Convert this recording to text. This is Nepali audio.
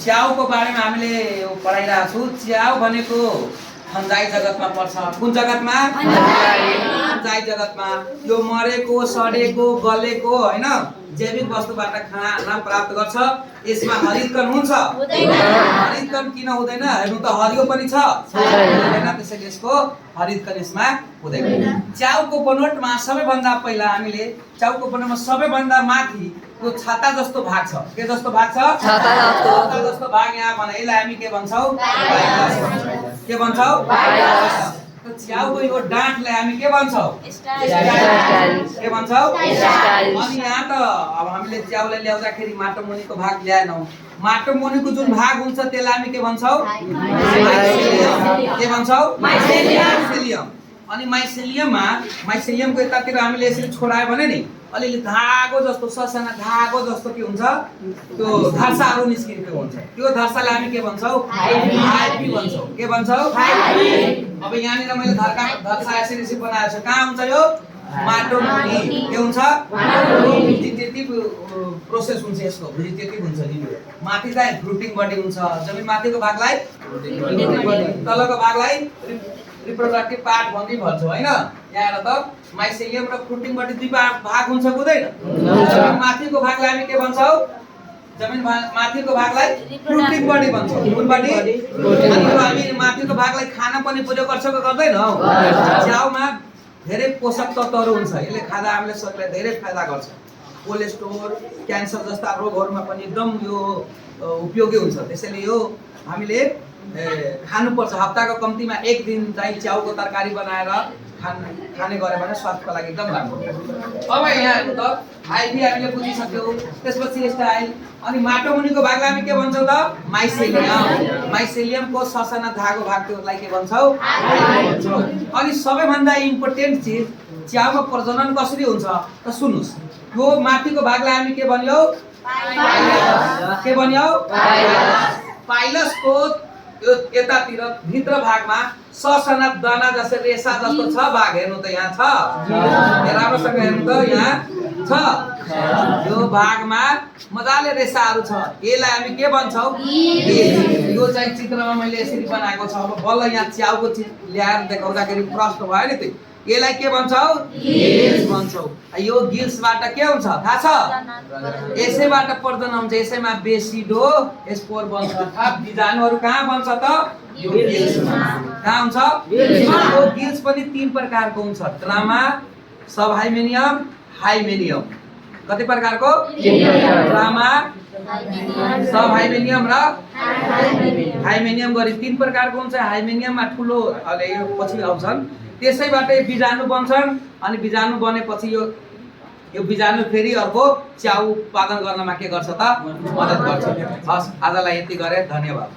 च्याउको बारेमा हामीले पढाइरहेको छु। च्याउ भनेको फन्जाई जगतमा पर्छ। कुन जगतमा? फन्जाई जगतमा। यो मरेको, सडेको, गलेको हैन जैविक वस्तुबाट खाना प्राप्त गर्छ। यसमा हरितकण हुन्छ? हरितकण किन हुँदैन? हेर्नु त हरियो पनि छ हैन, त्यसैले यसको हरितकण यसमा हुँदैन। च्याउको बनोटमा सबैभन्दा पहिला हामीले च्याउको बनोटमा सबैभन्दा माथि यो छाता जस्तो भाग छ। के जस्तो भाग छ? छाता जस्तो भाग। यहाँ भने यसलाई हामी के भन्छौँ? भाइरस भन्छौँ। के भन्छौँ? भाइरस। त च्याउको यो डाँठलाई हामी के भन्छौँ? के भन्छौँ? अनि यहाँ त अब हामीले च्याउलाई ल्याउँदाखेरि माटो मुनिको भाग ल्याएनौँ। माटो मुनिको जुन भाग हुन्छ त्यसलाई हामी के भन्छौँ? के भन्छौँ? माइसेलियम। अनि माइसेलियमको यतातिर हामीले यसरी छोडायो भने नि अलिअलि धागो जस्तो ससाना धागो जस्तो के हुन्छ? त्यो धर्साहरू निस्किएको हुन्छ। त्यो धर्सालाई हामी के भन्छौँ? हाइफी भन्छौँ। के भन्छौँ? अब यहाँनिर मैले धर्सा यसरी बनाएको छु। कहाँ हुन्छ यो? माटो मुनि। के हुन्छ? भेजिटेटिभ प्रोसेस हुन्छ यसको। भेजिटेटिभ हुन्छ नि। माथि चाहिँ फ्रुटिङ बडी हुन्छ। जमिन माथिको भागलाई तलको भागलाई रिप्रोडक्टिभ पार्ट भन्ने भन्छौँ हैन। यहाँ त माइसेलियम र फ्रुटिङ बडी दुई भाग हुन्छ हुँदैन? माथिको भागलाई हामी के भन्छौँ? जमिन माथिको भागलाई फ्रुटिङ बडी भन्छौँ। कुन बडी? अनि हामी माथिको भागलाई खाना पनि प्रयोग गर्छौँ कि गर्दैनौँ? च्याउमा धेरै पोषक तत्त्वहरू हुन्छ। यसले खाँदा हामीले शरीरलाई धेरै फाइदा गर्छ। कोलेस्ट्रोल, क्यान्सर जस्ता रोगहरूमा पनि एकदम यो उपयोगी हुन्छ। त्यसैले यो हामीले खानुपर्छ। हप्ताको कम्तीमा एक दिन चाहिँ च्याउको तरकारी बनाएर खाने गऱ्यो भने स्वास्थ्यको लागि एकदम राम्रो। अब यहाँ हेर्नु त हाइफी हामीले बुझिसक्यौँ। त्यसपछि स्टाइल। अनि माटो मुनिको भागलाई हामी के भन्छौँ त? माइसेलियम। माइसेलियमको ससाना धागो भाग त्यसलाई के भन्छौँ? अनि सबैभन्दा इम्पोर्टेन्ट चिज च्याउको प्रजनन कसरी हुन्छ त सुन्नुस्। यो माथिको भागलाई हामी के भन्यौ? के भन्यौ? पाइलसको यतातिर भित्र भागमा ससाना दाना जस्तै रेसा जस्तो छ भाग। हेर्नु त यहाँ छ। राम्रोसँग हेर्नु त यहाँ छ। यो भागमा मजाले रेसाहरू छ। यसलाई हामी के भन्छौँ? यो चाहिँ चित्रमा मैले यसरी बनाएको छ। अब बल्ल यहाँ च्याउको ल्याएर देखाउँदाखेरि प्रश्न भयो नि। यसलाई के भन्छौँ? गिल्स भन्छौँ। यो गिल्सबाट के हुन्छ थाहा छ? यसैबाट प्रजनन हुन्छ। यसैमा बेसिडो स्पोर बन्छ। अर्थात् बीजाणुहरू कहाँ बन्छ त? यो गिल्समा। कहाँ हुन्छ? यो गिल्स पनि तीन प्रकारको हुन्छ। ड्रामा, सब हाइमेनियम, हाइमेनियम। कति प्रकारको? ड्रामा, सब हाइमेनियम र हाइमेनियम गरी तीन प्रकारको हुन्छ। हाइमेनियममा ठुलो अहिले यो पछि आउँछन्। त्यसैबाट बीजाणु बन्छन्। अनि बीजाणु बनेपछि यो बीजाणु फेरि अर्को च्याउ उत्पादन गर्नमा के गर्छ त? मद्दत गर्छ। हस्, आजलाई यति गरे। धन्यवाद।